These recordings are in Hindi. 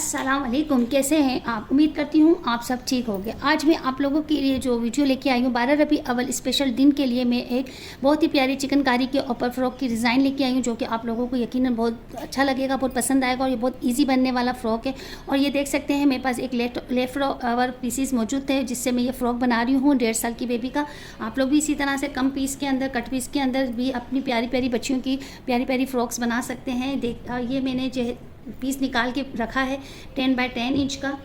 अस्सलाम वालेकुम, कैसे हैं आप। उम्मीद करती हूँ आप सब ठीक होंगे। आज मैं आप लोगों के लिए जो वीडियो लेके आई हूँ 12 रबी अव्वल स्पेशल दिन के लिए, मैं एक बहुत ही प्यारी चिकनकारी के ऊपर फ़्रॉक की डिज़ाइन लेके आई हूँ, जो कि आप लोगों को यकीनन बहुत अच्छा लगेगा, बहुत पसंद आएगा। और ये बहुत ईजी बनने वाला फ़्रॉक है। और ये देख सकते हैं मेरे पास एक लेफ्ट ओवर पीसीस मौजूद थे, जिससे मैं ये फ़्रॉक बना रही हूँ 1.5 साल की बेबी का। आप लोग भी इसी तरह से कम पीस के अंदर, कट पीस के अंदर भी अपनी प्यारी प्यारी बच्चियों की प्यारी प्यारी फ़्रॉक्स बना सकते हैं। ये मैंने जो पीस निकाल के रखा है 10 बाय 10 इंच का।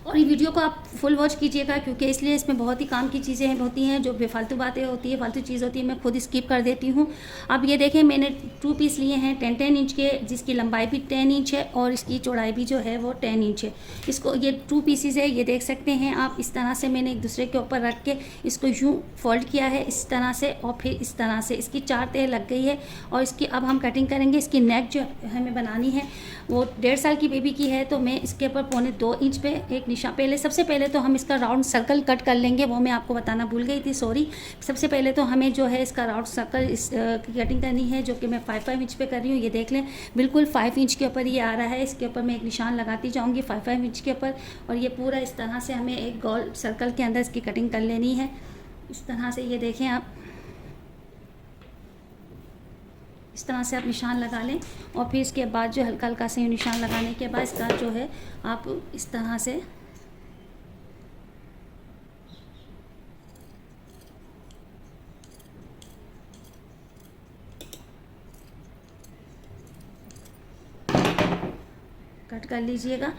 और ये वीडियो को आप फुल वॉच कीजिएगा, क्योंकि इसलिए इसमें बहुत ही काम की चीज़ें होती हैं, जो बेफालतू बातें होती है, फालतू चीज़ होती है, मैं खुद स्किप कर देती हूँ। अब ये देखें, मैंने 2 पीस लिए हैं 10-10 इंच के, जिसकी लंबाई भी 10 इंच है और इसकी चौड़ाई भी जो है वो 10 इंच है। इसको ये 2 पीसीज है, ये देख सकते हैं आप। इस तरह से मैंने एक दूसरे के ऊपर रख के इसको यूँ फोल्ड किया है इस तरह से, और फिर इस तरह से इसकी 4 तह लग गई है। और इसकी अब हम कटिंग करेंगे। इसकी नेक जो हमें बनानी है वो 1.5 साल की बेबी की है, तो मैं इसके ऊपर 2.25 इंच पे एक निशान, सबसे पहले तो हम इसका राउंड सर्कल कट कर लेंगे। वो मैं आपको बताना भूल गई थी, सॉरी। सबसे पहले तो हमें जो है इसका राउंड सर्कल की कटिंग करनी है, जो कि मैं 5 इंच पे कर रही हूँ। ये देख लें, बिल्कुल 5 इंच के ऊपर ये आ रहा है। इसके ऊपर मैं एक निशान लगाती जाऊँगी 5 इंच के ऊपर, और ये पूरा इस तरह से हमें एक गोल सर्कल के अंदर इसकी कटिंग कर लेनी है। इस तरह से ये देखें आप, इस तरह से आप निशान लगा लें। और फिर इसके बाद जो हल्का हल्का से निशान लगाने के बाद इसका जो है आप इस तरह से कट कर लीजिएगा।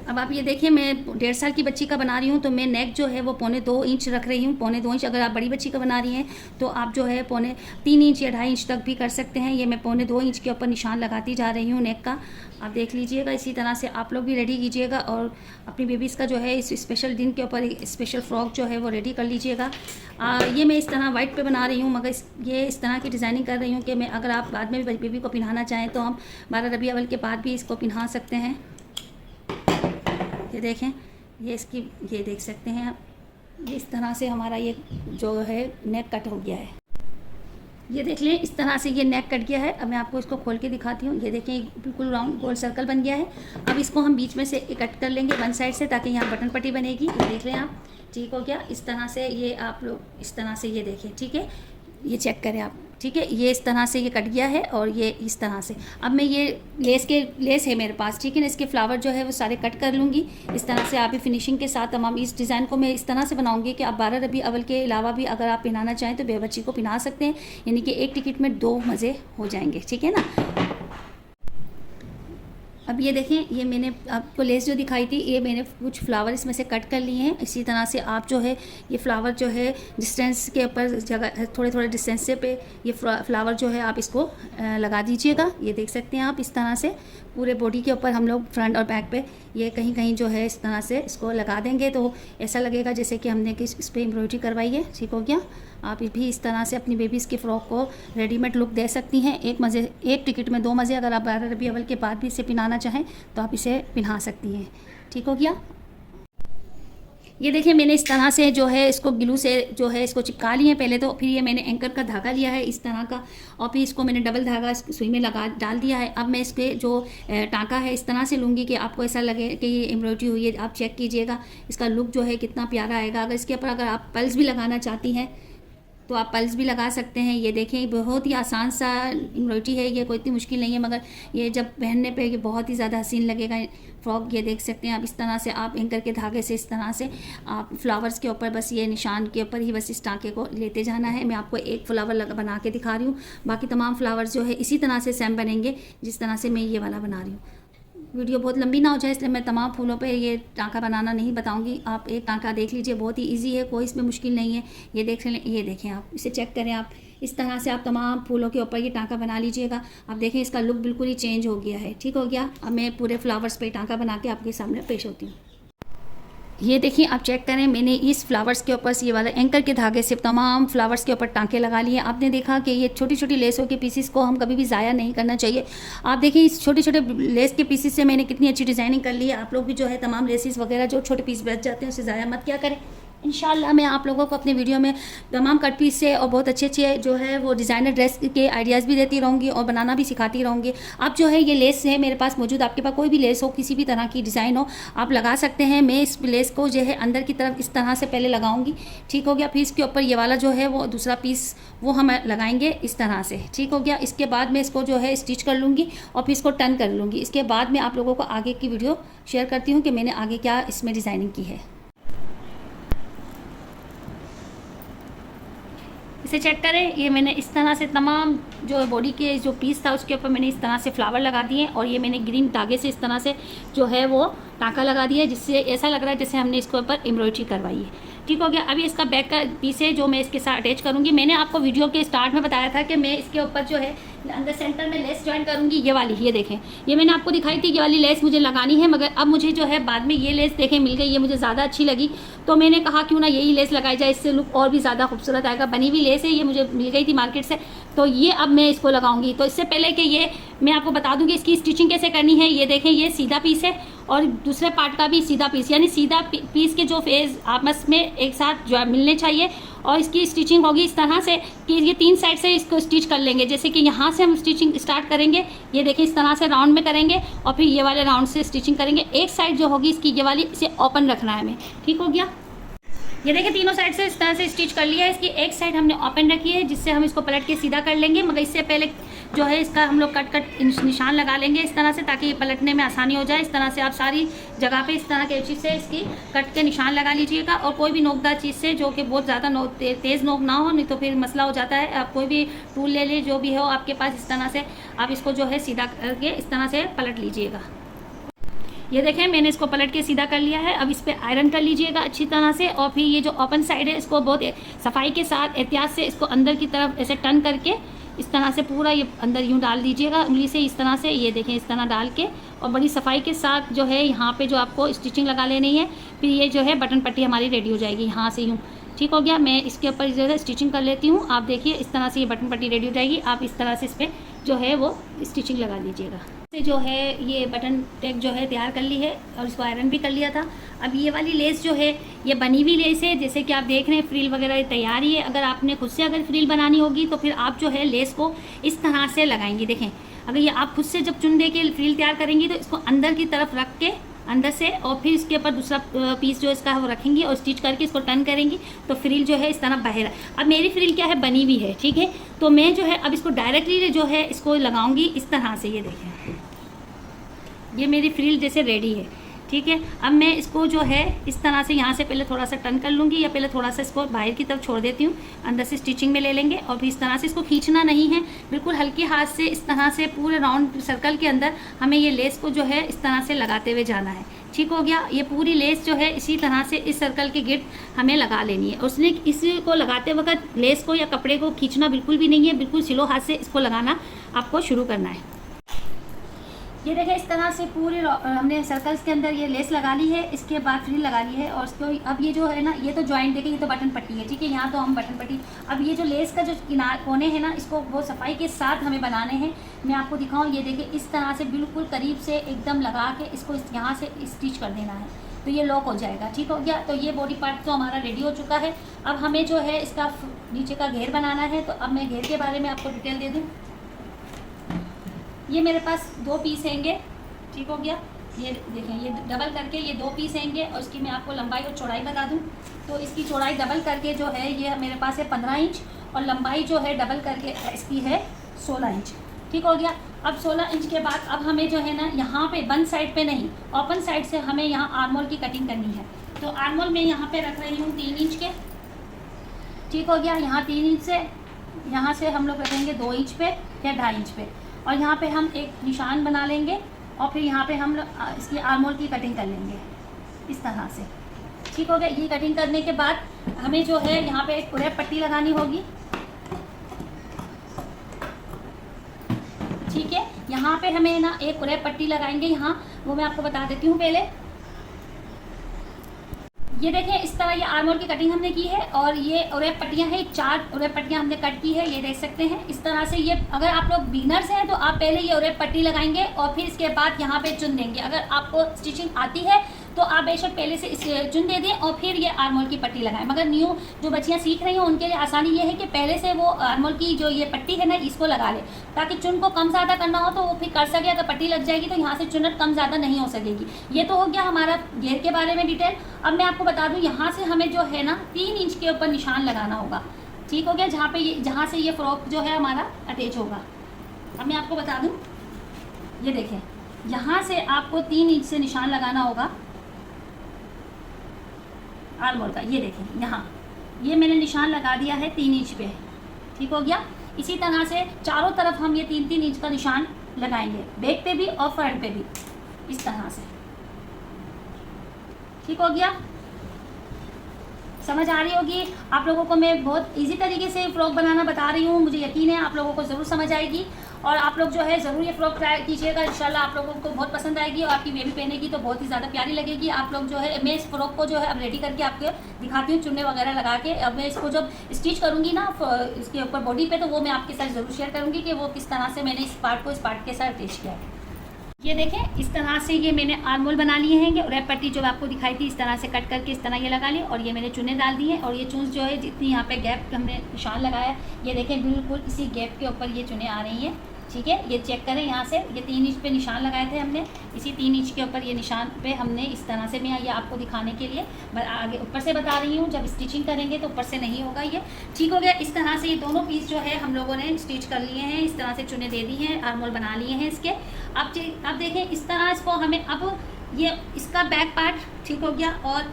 अब आप ये देखिए, मैं 1.5 साल की बच्ची का बना रही हूँ, तो मैं नेक जो है वो 2.25 इंच रख रही हूँ। 2.25 इंच। अगर आप बड़ी बच्ची का बना रही हैं तो आप जो है 3 इंच या 2.5 इंच तक भी कर सकते हैं। ये मैं 2.25 इंच के ऊपर निशान लगाती जा रही हूँ नेक का। आप देख लीजिएगा, इसी तरह से आप लोग भी रेडी कीजिएगा और अपनी बेबीज़ का जो है इस स्पेशल दिन के ऊपर स्पेशल फ़्रॉक जो है वो रेडी कर लीजिएगा। ये मैं इस तरह वाइट पे बना रही हूँ, मगर ये इस तरह की डिज़ाइनिंग कर रही हूँ कि मैं, अगर आप बाद में भी बेबी को पहनाना चाहें तो हम 12 रबी अव्वल के बाद भी इसको पहना सकते हैं। ये देखें, ये इसकी, ये देख सकते हैं आप, ये इस तरह से हमारा ये जो है नेक कट हो गया है। ये देख लें, इस तरह से ये नेक कट गया है। अब मैं आपको इसको खोल के दिखाती हूँ। ये देखें, बिल्कुल राउंड गोल सर्कल बन गया है। अब इसको हम बीच में से कट कर लेंगे वन साइड से, ताकि यहाँ बटन पट्टी बनेगी। ये देख लें आप, ठीक हो गया। इस तरह से ये आप लोग इस तरह से ये देखें, ठीक है, ये चेक करें आप, ठीक है। ये इस तरह से ये कट गया है, और ये इस तरह से। अब मैं ये लेस है मेरे पास, ठीक है ना, इसके फ्लावर जो है वो सारे कट कर लूँगी इस तरह से। आप भी फिनिशिंग के साथ तमाम इस डिज़ाइन को मैं इस तरह से बनाऊंगी कि आप 12 रबी अव्वल के अलावा भी अगर आप पहनाना चाहें तो बेबच्ची को पहना सकते हैं। यानी कि एक टिकट में 2 मज़े हो जाएंगे, ठीक है ना। अब ये देखें, ये मैंने आपको लेस जो दिखाई थी, ये मैंने कुछ फ्लावर इसमें से कट कर लिए हैं। इसी तरह से आप जो है ये फ्लावर जो है डिस्टेंस के ऊपर जगह थोड़े थोड़े डिस्टेंस से पे ये फ्लावर जो है आप इसको लगा दीजिएगा। ये देख सकते हैं आप, इस तरह से पूरे बॉडी के ऊपर हम लोग फ्रंट और बैक पे ये कहीं कहीं जो है इस तरह से इसको लगा देंगे, तो ऐसा लगेगा जैसे कि हमने इस पर एम्ब्रॉयडरी करवाई है। ठीक हो गया। आप भी इस तरह से अपनी बेबीज़ की फ़्रॉक को रेडीमेड लुक दे सकती हैं। एक टिकट में 2 मज़े। अगर आप 12 रबी अव्वल के बाद भी इसे पहनाना चाहें तो आप इसे पहना सकती हैं। ठीक हो गया। ये देखिए, मैंने इस तरह से जो है इसको ग्लू से जो है इसको चिपका लिए पहले तो, फिर ये मैंने एंकर का धागा लिया है इस तरह का, और फिर इसको मैंने डबल धागा सुई में डाल दिया है। अब मैं इसके जो टाँका है इस तरह से लूँगी कि आपको ऐसा लगे कि ये एम्ब्रॉयडरी हुई है। आप चेक कीजिएगा इसका लुक जो है कितना प्यारा आएगा। अगर इसके ऊपर अगर आप पल्स भी लगाना चाहती हैं तो आप पल्स भी लगा सकते हैं। ये देखें, बहुत ही आसान सा एम्ब्रॉयडरी है, ये कोई इतनी मुश्किल नहीं है, मगर ये जब पहनने पे ये बहुत ही ज़्यादा हसीन लगेगा फ्रॉक। ये देख सकते हैं आप, इस तरह से आप एंकर के धागे से इस तरह से आप फ्लावर्स के ऊपर, बस ये निशान के ऊपर ही बस इस टाँके को लेते जाना है। मैं आपको एक फ्लावर बना के दिखा रही हूँ, बाकी तमाम फ्लावर्स जो है इसी तरह से सेम बनेंगे जिस तरह से मैं ये वाला बना रही हूँ। वीडियो बहुत लंबी ना हो जाए, इसलिए मैं तमाम फूलों पे ये टाँका बनाना नहीं बताऊंगी। आप एक टाँका देख लीजिए, बहुत ही इजी है, कोई इसमें मुश्किल नहीं है। ये देख लें, ये देखें आप, इसे चेक करें आप, इस तरह से आप तमाम फूलों के ऊपर ये टाँका बना लीजिएगा। आप देखें इसका लुक बिल्कुल ही चेंज हो गया है। ठीक हो गया। अब मैं पूरे फ्लावर्स पे टाँका बना के आपके सामने पेश होती हूँ। ये देखिए, आप चेक करें, मैंने इस फ्लावर्स के ऊपर से ये वाला एंकर के धागे से तमाम फ्लावर्स के ऊपर टाँके लगा लिए। आपने देखा कि ये छोटी छोटी लेसों के पीसीस को हम कभी भी ज़ाया नहीं करना चाहिए। आप देखिए, इस छोटे छोटे लेस के पीसीस से मैंने कितनी अच्छी डिज़ाइनिंग कर ली है। आप लोग भी जो है तमाम लेसिस वगैरह जो छोटे पीस बच जाते हैं उसे ज़ाया मत क्या करें। इंशाल्लाह मैं आप लोगों को अपने वीडियो में तमाम कट पीस से और बहुत अच्छे अच्छे जो है वो डिज़ाइनर ड्रेस के आइडियाज़ भी देती रहूँगी और बनाना भी सिखाती रहूँगी। आप जो है ये लेस है मेरे पास मौजूद, आपके पास कोई भी लेस हो, किसी भी तरह की डिज़ाइन हो, आप लगा सकते हैं। मैं इस लेस को जो है अंदर की तरफ इस तरह से पहले लगाऊँगी, ठीक हो गया। फिर इसके ऊपर ये वाला जो है वो दूसरा पीस वो हम लगाएंगे इस तरह से, ठीक हो गया। इसके बाद मैं इसको जो है स्टिच कर लूँगी और फिर इसको टर्न कर लूँगी। इसके बाद मैं आप लोगों को आगे की वीडियो शेयर करती हूँ कि मैंने आगे क्या इसमें डिज़ाइनिंग की है। इसे चेक करें, ये मैंने इस तरह से तमाम जो बॉडी के जो पीस था उसके ऊपर मैंने इस तरह से फ्लावर लगा दिए और ये मैंने ग्रीन धागे से इस तरह से जो है वो टाँका लगा दिया, जिससे ऐसा लग रहा है जैसे हमने इसके ऊपर एम्ब्रॉयडरी करवाई है, ठीक हो गया। अभी इसका बैक का पीस है जो मैं इसके साथ अटैच करूँगी। मैंने आपको वीडियो के स्टार्ट में बताया था कि मैं इसके ऊपर जो है अंदर सेंटर में लेस ज्वाइन करूँगी, ये वाली, ये देखें, ये मैंने आपको दिखाई थी, ये वाली लेस मुझे लगानी है, मगर अब मुझे जो है बाद में ये लेस देखें मिल गई, ये मुझे ज़्यादा अच्छी लगी, तो मैंने कहा क्यों ना यही लेस लगाई जाए, इससे लुक और भी ज़्यादा खूबसूरत आएगा। बनी हुई लेस है, ये मुझे मिल गई थी मार्केट से, तो ये अब मैं इसको लगाऊंगी। तो इससे पहले कि ये मैं आपको बता दूं कि इसकी स्टिचिंग कैसे करनी है। ये देखें, ये सीधा पीस है और दूसरे पार्ट का भी सीधा पीस, यानी सीधा पीस के जो फेस आपस में एक साथ जो मिलने चाहिए। और इसकी स्टिचिंग होगी इस तरह से कि ये 3 साइड से इसको स्टिच कर लेंगे। जैसे कि यहाँ से हम स्टिचिंग स्टार्ट करेंगे, ये देखिए इस तरह से राउंड में करेंगे और फिर ये वाले राउंड से स्टिचिंग करेंगे। एक साइड जो होगी इसकी ये वाली, इसे ओपन रखना है हमें, ठीक हो गया। ये देखिए तीनों साइड से इस तरह से स्टिच कर लिया है। इसकी एक साइड हमने ओपन रखी है जिससे हम इसको पलट के सीधा कर लेंगे, मगर इससे पहले जो है इसका हम लोग कट निशान लगा लेंगे इस तरह से, ताकि ये पलटने में आसानी हो जाए। इस तरह से आप सारी जगह पे इस तरह के चीज़ से इसकी कट के निशान लगा लीजिएगा और कोई भी नोकदार चीज़ से, जो कि बहुत ज़्यादा तेज़ नोक ना हो, नहीं तो फिर मसला हो जाता है। आप कोई भी टूल ले लीजिए जो भी हो आपके पास, इस तरह से आप इसको जो है सीधा करके इस तरह से पलट लीजिएगा। ये देखें मैंने इसको पलट के सीधा कर लिया है। अब इस पर आयरन कर लीजिएगा अच्छी तरह से और फिर ये जो ओपन साइड है इसको बहुत सफाई के साथ एहतियात से इसको अंदर की तरफ ऐसे टर्न करके इस तरह से पूरा ये अंदर यूँ डाल दीजिएगा उंगली से, इस तरह से, ये देखें इस तरह डाल के, और बड़ी सफाई के साथ जो है यहाँ पे जो आपको स्टिचिंग लगा लेनी है। फिर ये जो है बटन पट्टी हमारी रेडी हो जाएगी यहाँ से यूँ, ठीक हो गया। मैं इसके ऊपर जो है स्टिचिंग कर लेती हूँ। आप देखिए इस तरह से ये बटन पट्टी रेडी हो जाएगी। आप इस तरह से इस पर जो है वो स्टिचिंग लगा दीजिएगा। जो है ये बटन टैग जो है तैयार कर ली है और इसको आयरन भी कर लिया था। अब ये वाली लेस जो है ये बनी हुई लेस है, जैसे कि आप देख रहे हैं फ्रिल वगैरह तैयार ही है। अगर आपने खुद से अगर फ्रिल बनानी होगी तो फिर आप जो है लेस को इस तरह से लगाएंगे। देखें, अगर ये आप खुद से जब चुन दे के फ्रिल तैयार करेंगी तो इसको अंदर की तरफ रख के अंदर से, और फिर इसके ऊपर दूसरा पीस जो इसका वो रखेंगी और स्टिच करके इसको टर्न करेंगी तो फ्रिल जो है इस तरह बाहर। अब मेरी फ्रिल क्या है, बनी हुई है, ठीक है। तो मैं जो है अब इसको डायरेक्टली जो है इसको लगाऊंगी इस तरह से। ये देखें, ये मेरी फ्रिल जैसे रेडी है, ठीक है। अब मैं इसको जो है इस तरह से यहाँ से पहले थोड़ा सा टर्न कर लूँगी, या पहले थोड़ा सा इसको बाहर की तरफ छोड़ देती हूँ, अंदर से स्टिचिंग में ले लेंगे और फिर इस तरह से इसको खींचना नहीं है, बिल्कुल हल्के हाथ से इस तरह से पूरे राउंड सर्कल के अंदर हमें ये लेस को जो है इस तरह से लगाते हुए जाना है, ठीक हो गया। ये पूरी लेस जो है इसी तरह से इस सर्कल के गिर्द हमें लगा लेनी है। उसने इसी को लगाते वक्त लेस को या कपड़े को खींचना बिल्कुल भी नहीं है, बिल्कुल स्लो हाथ से इसको लगाना आपको शुरू करना है। ये देखें इस तरह से पूरे हमने सर्कल्स के अंदर ये लेस लगा ली है, इसके बाद फ्रिल लगा ली है और इसको अब ये जो है ना, ये तो जॉइंट देखें, ये तो बटन पट्टी है, ठीक है। यहाँ तो हम बटन पट्टी, अब ये जो लेस का जो किनार कोने हैं ना, इसको बहुत सफाई के साथ हमें बनाने हैं। मैं आपको दिखाऊँ, ये देखिए इस तरह से बिल्कुल करीब से एकदम लगा के इसको यहाँ से स्टिच कर देना है तो ये लॉक हो जाएगा, ठीक हो गया। तो ये बॉडी पार्ट तो हमारा रेडी हो चुका है। अब हमें जो है इसका नीचे का घेर बनाना है, तो अब मैं घेर के बारे में आपको डिटेल दे दूँ। ये मेरे पास 2 पीस हैंगे, ठीक हो गया। ये देखें, ये डबल करके ये 2 पीस हैंगे और इसकी मैं आपको लंबाई और चौड़ाई बता दूं तो इसकी चौड़ाई डबल करके जो है ये मेरे पास है 15 इंच और लंबाई जो है डबल करके इसकी है 16 इंच, ठीक हो गया। अब 16 इंच के बाद अब हमें जो है ना यहाँ पे बंद साइड पे नहीं, ओपन साइड से हमें यहाँ आर्मोल की कटिंग करनी है। तो आर्मोल में यहाँ पे रख रही हूँ 3 इंच के, ठीक हो गया। यहाँ 3 इंच से, यहाँ से हम लोग रखेंगे 2 इंच पे या 2.5 इंच पे, और यहाँ पे हम एक निशान बना लेंगे और फिर यहाँ पे हम इसकी आर्मोल की कटिंग कर लेंगे इस तरह से, ठीक हो गया। ये कटिंग करने के बाद हमें जो है यहाँ पे एक उड़ेप पट्टी लगानी होगी, ठीक है। यहाँ पे हमें ना एक उड़ेप पट्टी लगाएंगे, यहाँ वो मैं आपको बता देती हूँ पहले। ये देखें इस तरह ये आर्मोल की कटिंग हमने की है और ये उड़ेप पट्टियाँ हैं, 4 उड़ेप पट्टियाँ हमने कट की है, ये देख सकते हैं इस तरह से। ये अगर आप लोग बिगनर्स हैं तो आप पहले ये उड़ेप पट्टी लगाएंगे और फिर इसके बाद यहाँ पे चुन देंगे। अगर आपको स्टिचिंग आती है तो आप बेशक पहले से इस चुन दे दें और फिर ये आर्मोल की पट्टी लगाएं। मगर न्यू जो बच्चियाँ सीख रही हैं उनके लिए आसानी ये है कि पहले से वो आर्मोल की जो ये पट्टी है ना इसको लगा ले, ताकि चुन को कम ज़्यादा करना हो तो वो फिर कर सके। अगर पट्टी लग जाएगी तो यहाँ से चुनट कम ज़्यादा नहीं हो सकेगी। ये तो हो गया हमारा घेर के बारे में डिटेल। अब मैं आपको बता दूँ, यहाँ से हमें जो है ना 3 इंच के ऊपर निशान लगाना होगा। ठीक हो गया, जहाँ से ये फ्रॉक जो है हमारा अटैच होगा। अब मैं आपको बता दूँ, ये देखें, यहाँ से आपको 3 इंच से निशान लगाना होगा आर्मोल का। ये देखें, यहाँ ये मैंने निशान लगा दिया है 3 इंच पे। ठीक हो गया। इसी तरह से चारों तरफ हम ये 3-3 इंच का निशान लगाएंगे, बैक पे भी और फ्रंट पे भी, इस तरह से। ठीक हो गया, समझ आ रही होगी आप लोगों को। मैं बहुत इजी तरीके से फ्रॉक बनाना बता रही हूँ, मुझे यकीन है आप लोगों को ज़रूर समझ आएगी। और आप लोग जो है ज़रूर ये फ्रॉक ट्राई कीजिएगा, इंशाल्लाह आप लोगों को बहुत पसंद आएगी और आपकी बेबी पहनेगी तो बहुत ही ज़्यादा प्यारी लगेगी। आप लोग जो है, मैं इस फ्रॉक को जो है अब रेडी करके आपको दिखाती हूँ, चुन्ने वगैरह लगा के। अब मैं इसको जब स्टिच करूँगी ना इसके ऊपर बॉडी पे, तो वो मैं आपके साथ ज़रूर शेयर करूँगी कि वो किस तरह से मैंने इस पार्ट को इस पार्ट के साथ अटैच किया है। ये देखें, इस तरह से ये मैंने आर्मोल बना लिए हैं। रैप पट्टी जो आपको दिखाई थी इस तरह से कट करके इस तरह ये लगा ली, और ये मैंने चुने डाल दिए। और ये चून्स जो है जितनी यहाँ पे गैप हमने निशान लगाया, ये देखें बिल्कुल इसी गैप के ऊपर ये चुने आ रही हैं। ठीक है, ये चेक करें, यहाँ से ये 3 इंच पे निशान लगाए थे हमने, इसी 3 इंच के ऊपर ये निशान पे हमने इस तरह से, मैं ये आपको दिखाने के लिए आगे ऊपर से बता रही हूँ, जब स्टिचिंग करेंगे तो ऊपर से नहीं होगा ये। ठीक हो गया। इस तरह से ये दोनों पीस जो है हम लोगों ने स्टिच कर लिए हैं, इस तरह से चुने दे दी हैं, आर्मोल बना लिए हैं इसके। अब देखें, इस तरह इसको हमें अब ये इसका बैक पार्ट, ठीक हो गया, और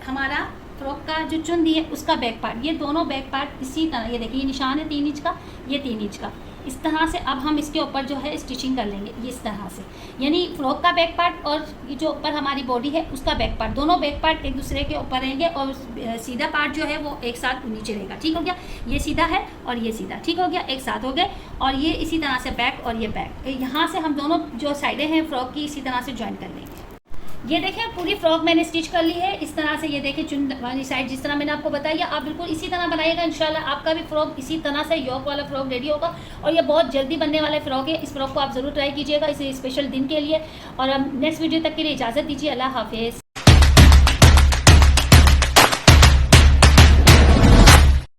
हमारा फ्रॉक का जो चुन दी है उसका बैक पार्ट, ये दोनों बैक पार्ट इसी तरह, ये देखिए ये निशान है 3 इंच का, ये 3 इंच का। इस तरह से अब हम इसके ऊपर जो है स्टिचिंग कर लेंगे, ये इस तरह से। यानी फ्रॉक का बैक पार्ट और ये जो ऊपर हमारी बॉडी है उसका बैक पार्ट, दोनों बैक पार्ट एक दूसरे के ऊपर रहेंगे और सीधा पार्ट जो है वो एक साथ नीचे रहेगा। ठीक हो गया, ये सीधा है और ये सीधा, ठीक हो गया, एक साथ हो गए। और ये इसी तरह से बैक और ये बैक, यहाँ से हम दोनों जो साइडें हैं फ्रॉक की इसी तरह से ज्वाइन कर लेंगे। ये देखें, पूरी फ्रॉक मैंने स्टिच कर ली है इस तरह से। ये देखें, चुन वाली साइड जिस तरह मैंने आपको बताया, आप बिल्कुल इसी तरह बनाइएगा, इंशाल्लाह आपका भी फ्रॉक इसी तरह से योक वाला फ्रॉक रेडी होगा। और ये बहुत जल्दी बनने वाला फ्रॉक है, इस फ्रॉक को आप ज़रूर ट्राई कीजिएगा इस स्पेशल दिन के लिए। और अब नेक्स्ट वीडियो तक के लिए इजाज़त दीजिए, अल्लाह हाफिज़।